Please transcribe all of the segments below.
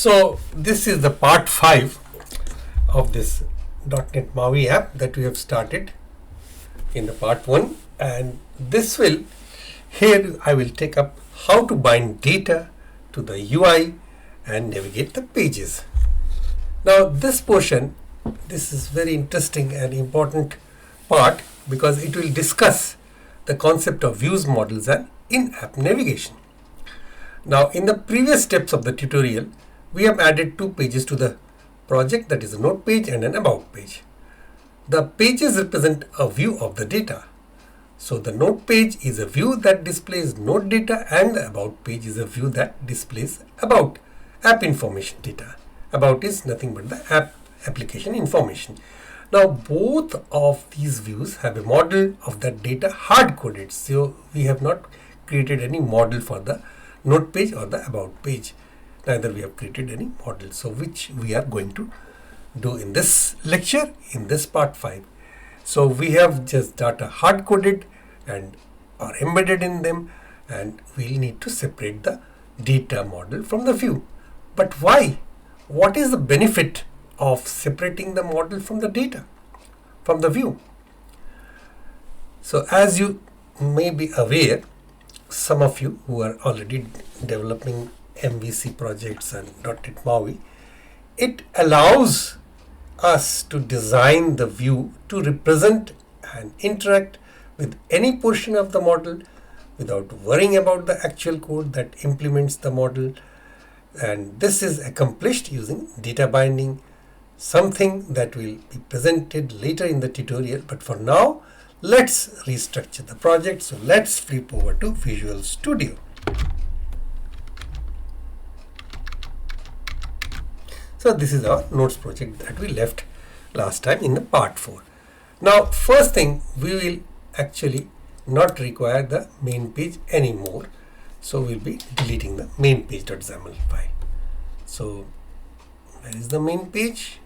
So this is the part 5 of this .NET MAUI app that we have started in the part 1, and this will, here I will take up how to bind data to the UI and navigate the pages. Now this portion, this is very interesting and important part because it will discuss the concept of views, models and in-app navigation. Now in the previous steps of the tutorial, we have added 2 pages to the project, that is a note page and an about page. The pages represent a view of the data. So the note page is a view that displays note data and the about page is a view that displays about app information data. About is nothing but the app application information. Now both of these views have a model of that data hard coded. So we have not created any model for the note page or the about page. Neither we have created any model. So which we are going to do in this lecture, in this part 5. So we have just data hard coded and are embedded in them, and we'll need to separate the data model from the view. But why? What is the benefit of separating the model from the data, from the view? So as you may be aware, some of you who are already developing MVC projects and .NET MAUI, it allows us to design the view to represent and interact with any portion of the model without worrying about the actual code that implements the model. And this is accomplished using data binding, something that will be presented later in the tutorial. But for now, let's restructure the project. So let's flip over to Visual Studio. So this is our notes project that we left last time in the part 4. Now first thing, we will actually not require the main page anymore. So we'll be deleting the main page.xaml file. So where is the main page?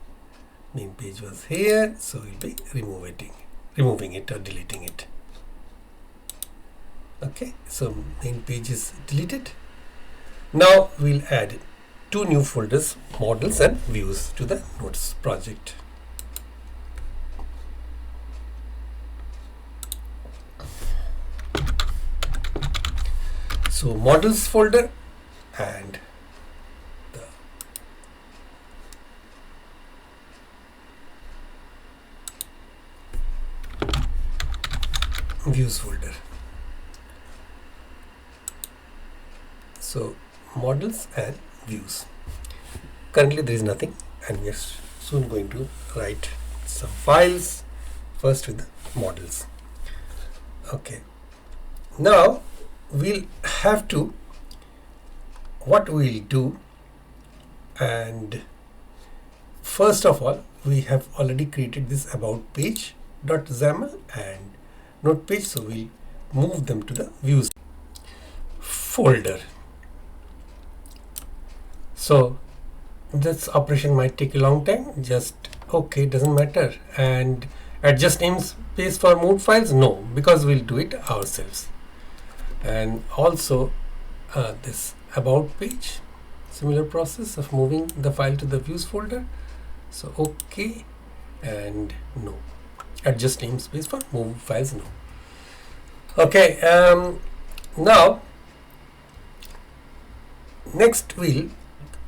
Main page was here. So we'll be removing it or deleting it. Okay, so main page is deleted. Now we'll add 2 new folders, models and views, to the notes project. So models folder and the views folder. So models and views. Currently there is nothing, and we are soon going to write some files, first with the models. Okay, now we'll have to, what we'll do, and first of all, we have already created this about page.xaml and note page, so we'll move them to the views folder. So this operation might take a long time, just okay, doesn't matter. And adjust namespace for moved files, no, because we'll do it ourselves. And also this about page, similar process of moving the file to the views folder. So okay, and no, adjust namespace for moved files, no. Okay, now next we'll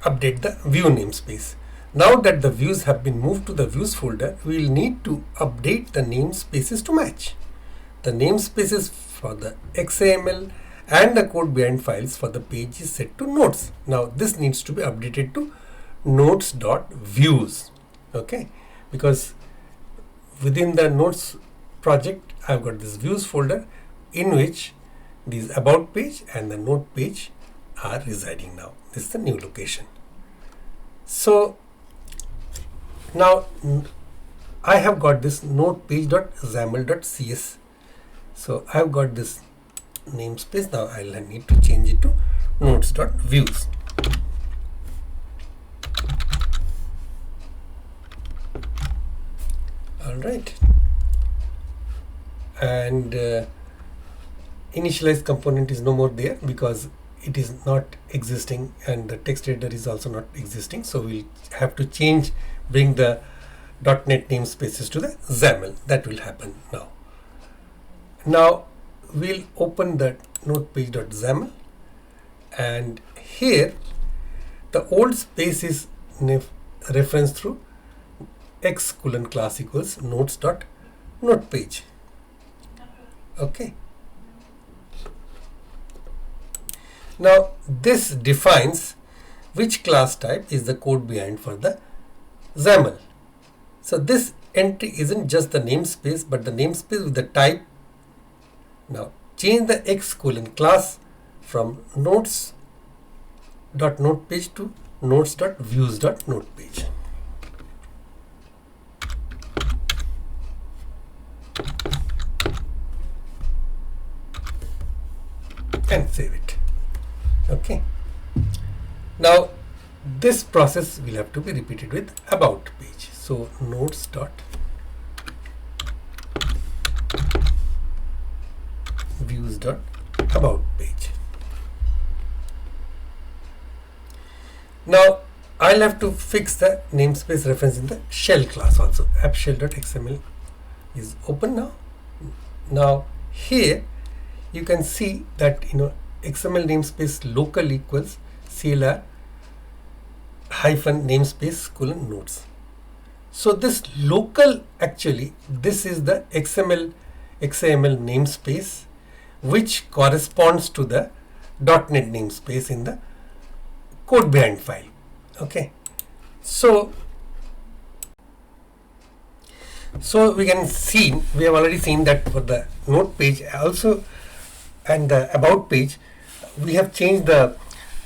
update the view namespace. Now that the views have been moved to the views folder, we will need to update the namespaces to match. The namespaces for the XAML and the code behind files for the page is set to notes. Now this needs to be updated to notes.views. Okay, because within the notes project, I've got this views folder in which these about page and the note page are residing now. This is the new location. So now I have got this note page.xaml.cs. So I have got this namespace. Now I'll need to change it to notes.views. All right. And initialize component is no more there because it is not existing, and the text editor is also not existing. So we'll have to bring the .NET namespaces to the XAML. That will happen now. Now we'll open the notepage.xaml, and here the old space is referenced through x:class equals notes.notepage. Okay. Now this defines which class type is the code behind for the XAML. So this entry isn't just the namespace, but the namespace with the type. Now change the x:class from notes.notepage to notes.views.notepage. And save it. Okay. Now this process will have to be repeated with about page. So notes.views.about page. Now I'll have to fix the namespace reference in the shell class also. App_shell.xml is open now. Now here you can see that XML namespace local equals CLR hyphen namespace colon nodes. So this local, actually this is the XML namespace which corresponds to the .NET namespace in the code behind file. Okay, so we have already seen that for the note page also and the about page we have changed the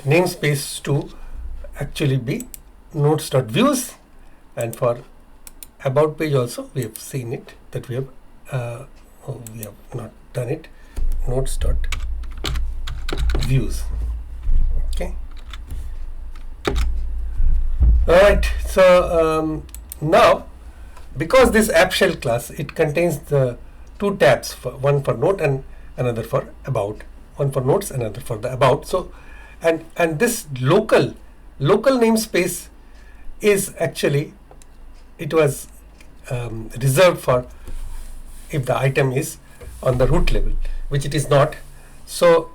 namespace to actually be notes.views, and for about page also we have seen it that we have not done it, notes.views. Okay. Alright, so now because this app shell class, it contains the two tabs, one for note and another for about, one for notes, another for the about. So and this local namespace is actually, it was reserved for if the item is on the root level, which it is not. So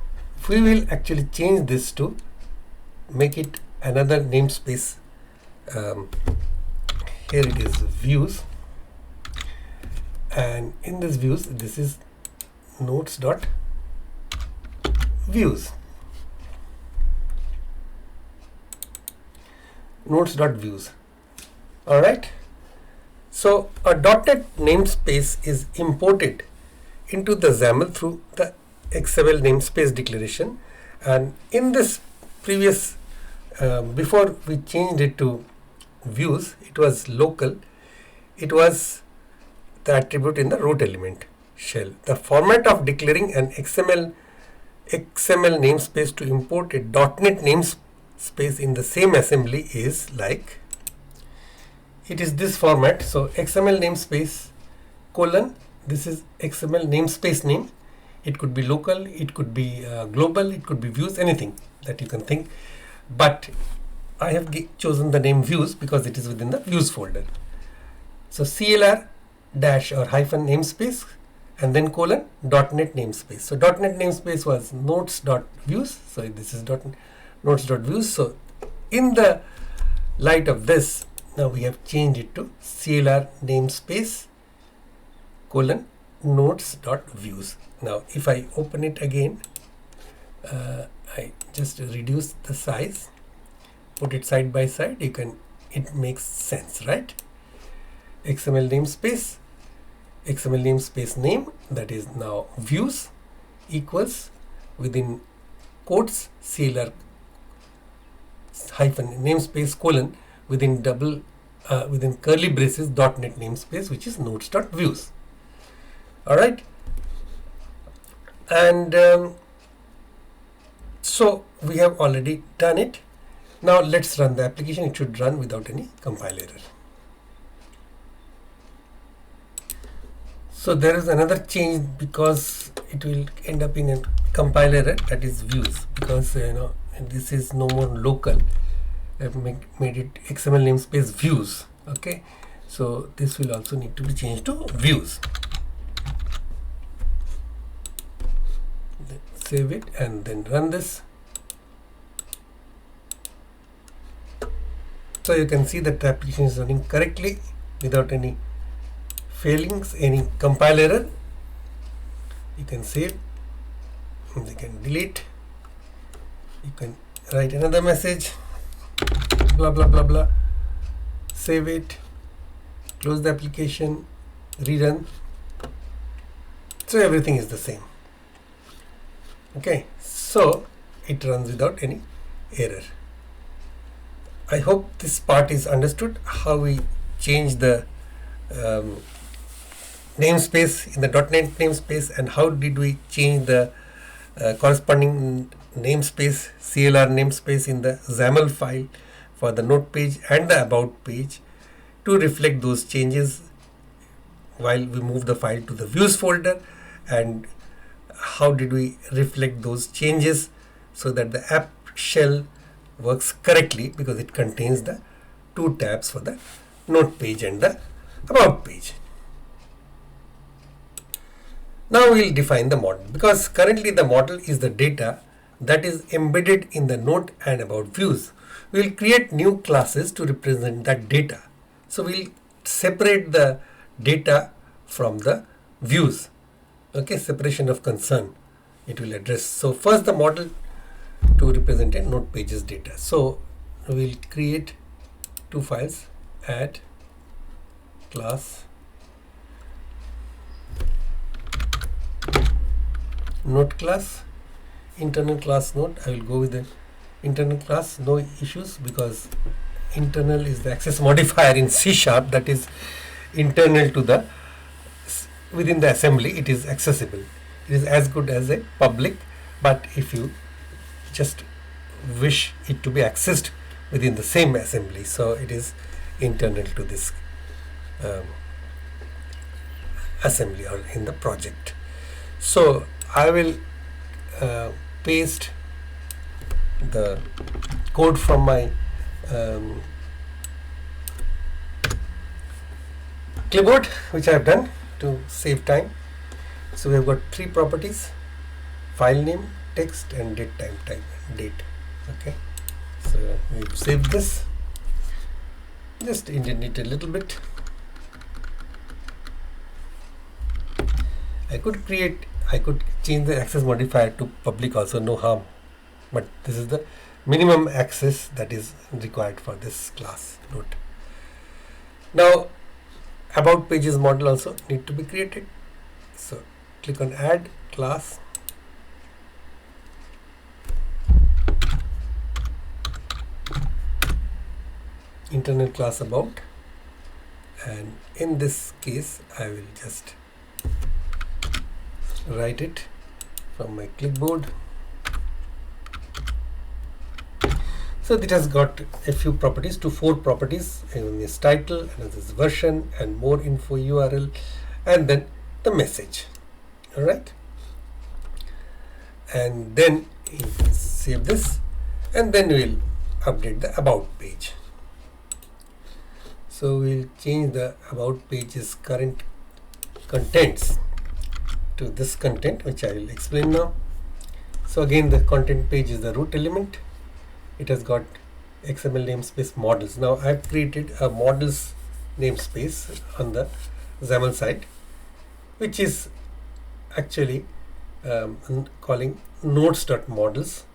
we will actually change this to make it another namespace. Here it is views, and in this views this is notes.views. Notes.views. All right. So a .NET namespace is imported into the XAML through the XML namespace declaration, and in this previous before we changed it to views, it was local. It was the attribute in the root element shell. The format of declaring an XML namespace to import a .NET namespace in the same assembly is like, it is this format. So XML namespace colon, this is XML namespace name. It could be local, it could be global, it could be views, anything that you can think. But I have chosen the name views because it is within the views folder. So CLR dash or hyphen namespace and then colon .NET namespace. So .NET namespace was notes.views. So this is notes.views. So in the light of this, now we have changed it to CLR namespace colon notes.views. Now if I open it again, I just reduce the size, put it side by side, it makes sense, right? XML namespace name, that is now views, equals within quotes CLR hyphen namespace colon within within curly braces .NET namespace, which is notes.views. All right, and so we have already done it. Now let's run the application. It should run without any compile error. So there is another change because it will end up in a compile error, that is views, because this is no more local. I've made it XML namespace views. Okay, so this will also need to be changed to views. Then save it and then run this. So you can see that the application is running correctly without any failings, any compile error. You can save, and you can delete, you can write another message, blah blah blah blah, save it, close the application, rerun. So everything is the same. Okay, so it runs without any error. I hope this part is understood, how we change the namespace in the .NET namespace, and how did we change the corresponding namespace, CLR namespace in the XAML file for the note page and the about page to reflect those changes while we move the file to the views folder, and how did we reflect those changes so that the app shell works correctly, because it contains the two tabs for the note page and the about page. Now we will define the model, because currently the model is the data that is embedded in the note and about views. We will create new classes to represent that data. So we will separate the data from the views. Okay, separation of concern it will address. So first the model to represent a note pages data. So we will create two files, add class note class, internal class note. I will go with the internal class, no issues, because internal is the access modifier in C#, that is internal to the within the assembly. It is accessible. It is as good as a public, but if you just wish it to be accessed within the same assembly, so it is internal to this assembly or in the project. So I will paste the code from my clipboard, which I have done to save time. So we have got three properties: file name, text, and date time type date. Okay, so we save this, just indent it a little bit. I could change the access modifier to public also, no harm, but this is the minimum access that is required for this class note. Now about pages model also need to be created. So click on add class, internal class about, and in this case I will just write it from my clipboard. So it has got a few properties, to 4 properties, and this title, and this version, and more info URL, and then the message. All right, and then you can save this, and then we'll update the about page. So we'll change the about page's current contents to this content, which I will explain now. So again, the content page is the root element. It has got XML namespace models. Now I've created a models namespace on the XAML side, which is actually calling nodes.models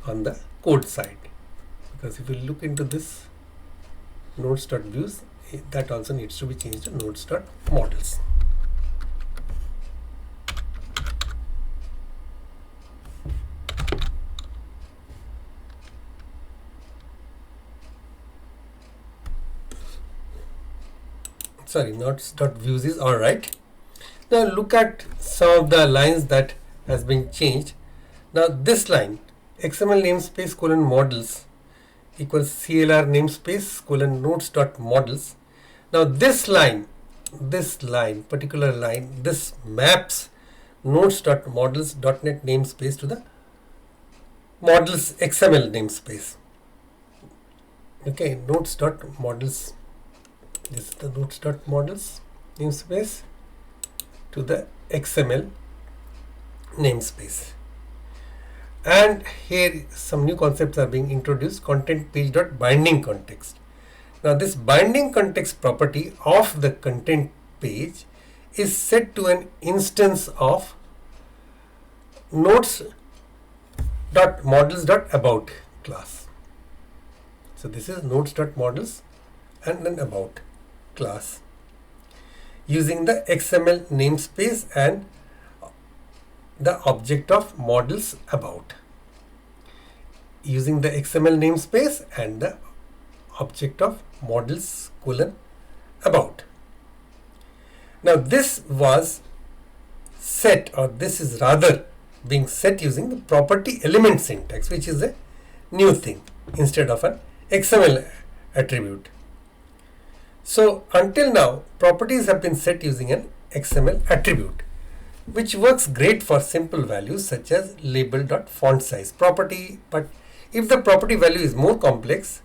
on the code side, because if you look into this nodes.views, that also needs to be changed to nodes.models. Sorry, nodes.views is all right. Now look at some of the lines that has been changed. Now this line, XML namespace colon models equals CLR namespace colon nodes.models. Now this line, particular line, this maps nodes.models.net namespace to the models XML namespace. Okay, nodes.models, this is the nodes.models namespace to the XML namespace. And here some new concepts are being introduced. Content page.binding context. Now this binding context property of the content page is set to an instance of nodes.models.about class. So this is nodes.models and then about class using the XML namespace and the object of models about, using the XML namespace and the object of models about. Now this was set, or this is rather being set using the property element syntax, which is a new thing instead of an XML attribute. So until now, properties have been set using an XML attribute, which works great for simple values such as label.font_size property. But if the property value is more complex,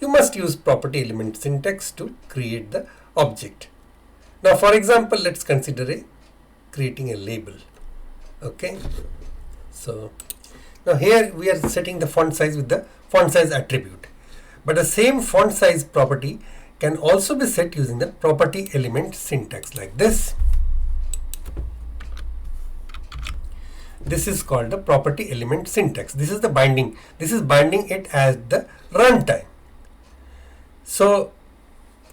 you must use property element syntax to create the object. Now for example, let's consider creating a label. Okay, so now here we are setting the font size with the font size attribute, but the same font size property can also be set using the property element syntax like this. This is called the property element syntax. This is the binding. This is binding it as the runtime. So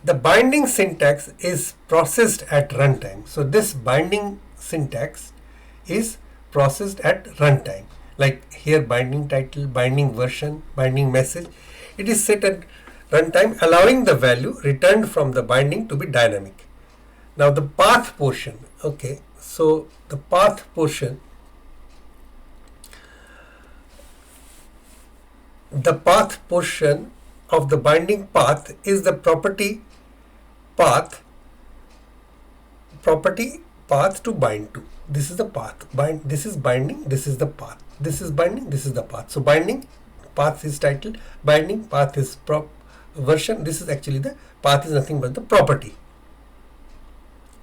the binding syntax is processed at runtime. So this binding syntax is processed at runtime. Like here, binding title, binding version, binding message. It is set at runtime, allowing the value returned from the binding to be dynamic. Now the path portion. Okay, so the path portion. The path portion of the binding path is the property path to bind to. This is the path. This is binding. This is the path. This is binding. This is the path. So binding path is title. Binding path is version. This is actually the path is nothing but the property.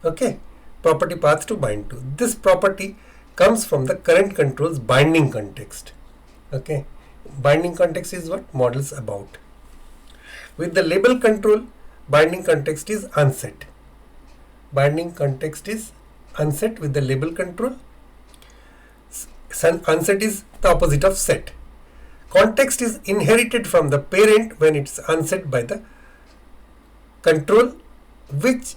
Okay, property path to bind to. This property comes from the current control's binding context. Okay. Binding context is what? Models about. With the label control, binding context is unset. Binding context is unset with the label control. Unset is the opposite of set. Context is inherited from the parent when it's unset by the control, which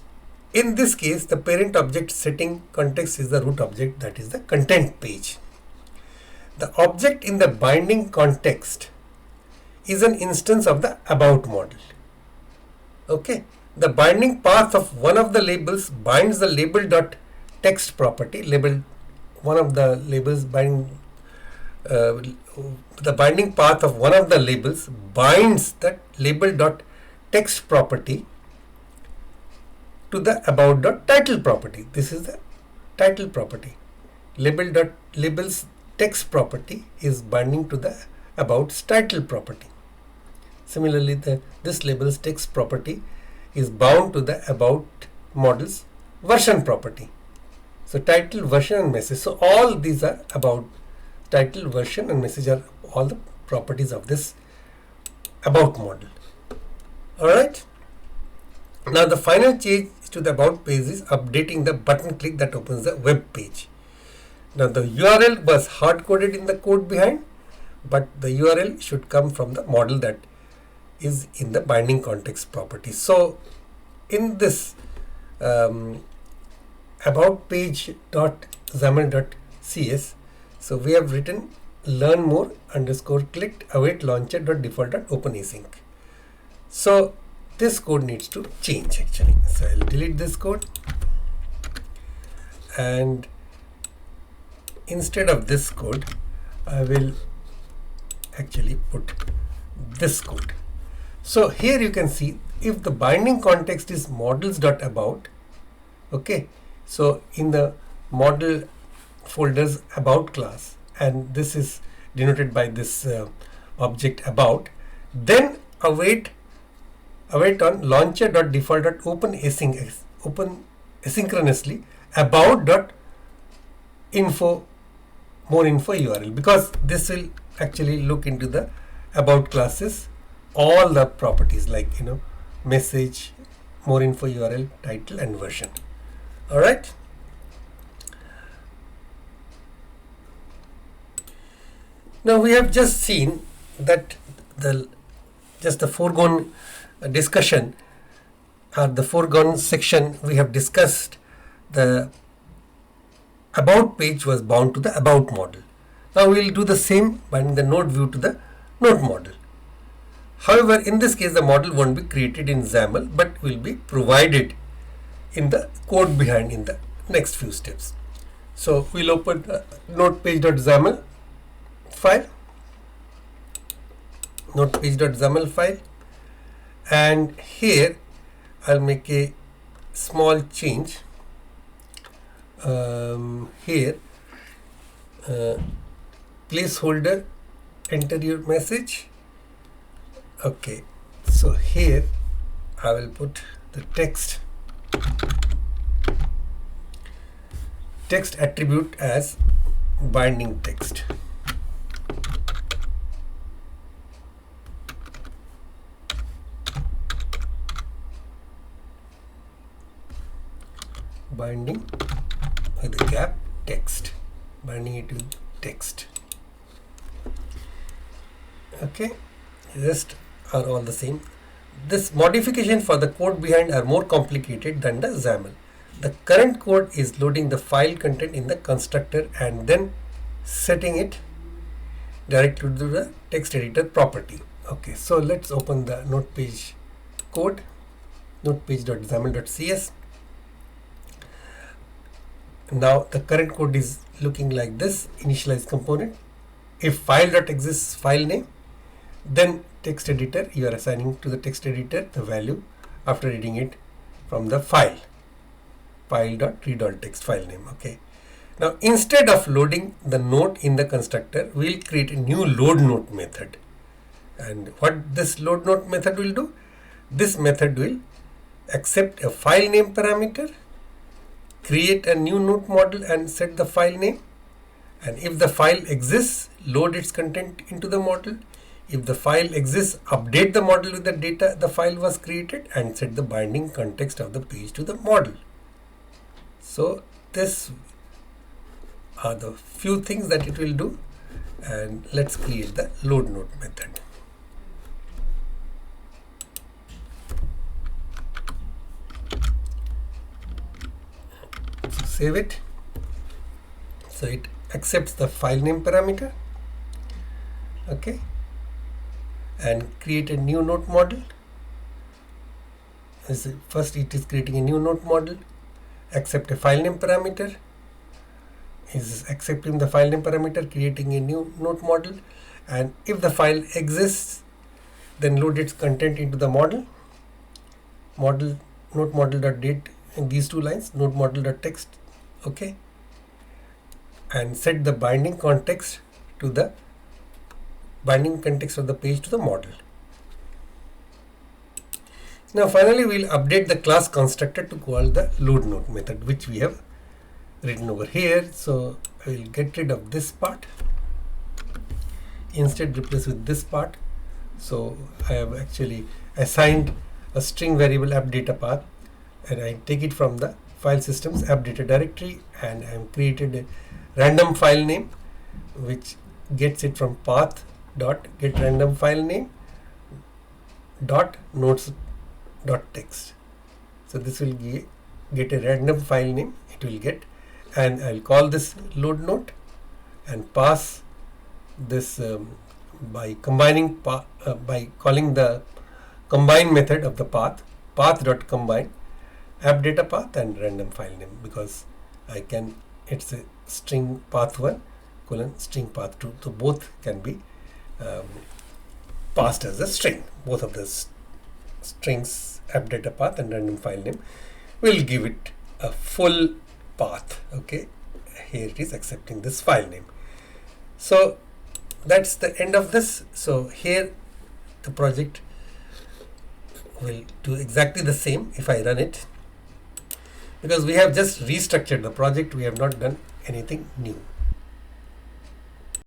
in this case the parent object setting context is the root object, that is the content page. The object in the binding context is an instance of the about model. Okay, the binding path of one of the labels binds the label.text property. One of the labels binding the binding path of one of the labels binds that label.text property to the about.title property. This is the title property. Labels text property is binding to the about's title property. Similarly, this label's text property is bound to the about model's version property. So title, version and message. So all these are about. Title, version and message are all the properties of this about model. Alright. Now the final change to the about page is updating the button click that opens the web page. Now the URL was hard coded in the code behind, but the URL should come from the model that is in the binding context property. So in this about page.xaml.cs, so we have written learn more _ clicked await launcher.default.openasync. So this code needs to change actually. So I'll delete this code, and instead of this code I will actually put this code. So here you can see if the binding context is models.about. Okay, so in the model folders about class, and this is denoted by this object about. Then await on launcher.default.open asynchronously about.info more info URL, because this will actually look into the about classes, all the properties like message, more info URL, title and version. All right. Now we have just seen that the foregone discussion, the foregone section, we have discussed the about page was bound to the about model. Now we will do the same binding the node view to the node model. However, in this case the model won't be created in XAML but will be provided in the code behind in the next few steps. So we'll open nodepage.xaml file, nodepage.xaml file, and here I'll make a small change. Here placeholder, enter your message. Okay, so here I will put the text attribute as binding text. Binding with the gap text, binding it with text. Okay, rest are all the same. This modification for the code behind are more complicated than the XAML. The current code is loading the file content in the constructor and then setting it directly to the text editor property. Okay, so let's open the node page code, nodepage.xaml.cs. Now the current code is looking like this. Initialize component. If file.exists file name, then text editor, you are assigning to the text editor the value after reading it from the file.read.text file name. Okay. Now instead of loading the node in the constructor, we will create a new load node method. And what this load node method will do? This method will accept a file name parameter, create a new node model and set the file name, and if the file exists, load its content into the model. If the file exists, update the model with the data the file was created and set the binding context of the page to the model. So this are the few things that it will do, and let's create the load node method. So save it. So it accepts the file name parameter. Okay. And create a new node model. First it is creating a new node model, accept a file name parameter, is accepting the file name parameter, creating a new node model, and if the file exists, then load its content into the model, node model.date in these two lines, node model.text. Okay, and set the binding context to the binding context of the page to the model. Now finally we'll update the class constructor to call the load node method, which we have written over here. So I will get rid of this part, instead replace with this part. So I have actually assigned a string variable app data path, and I take it from the file systems app data directory, and I have created a random file name which gets it from path dot get random file name dot nodes dot text. So this will get a random file name, it will get, and I'll call this load node and pass this by combining by calling the combine method of the path dot combine app data path and random file name, because I can, it's a string path1 colon string path2, so both can be passed as a string. Both of the strings app data path and random file name will give it a full path. Okay, here it is accepting this file name. So that's the end of this. So here the project will do exactly the same if I run it, because we have just restructured the project, we have not done anything new.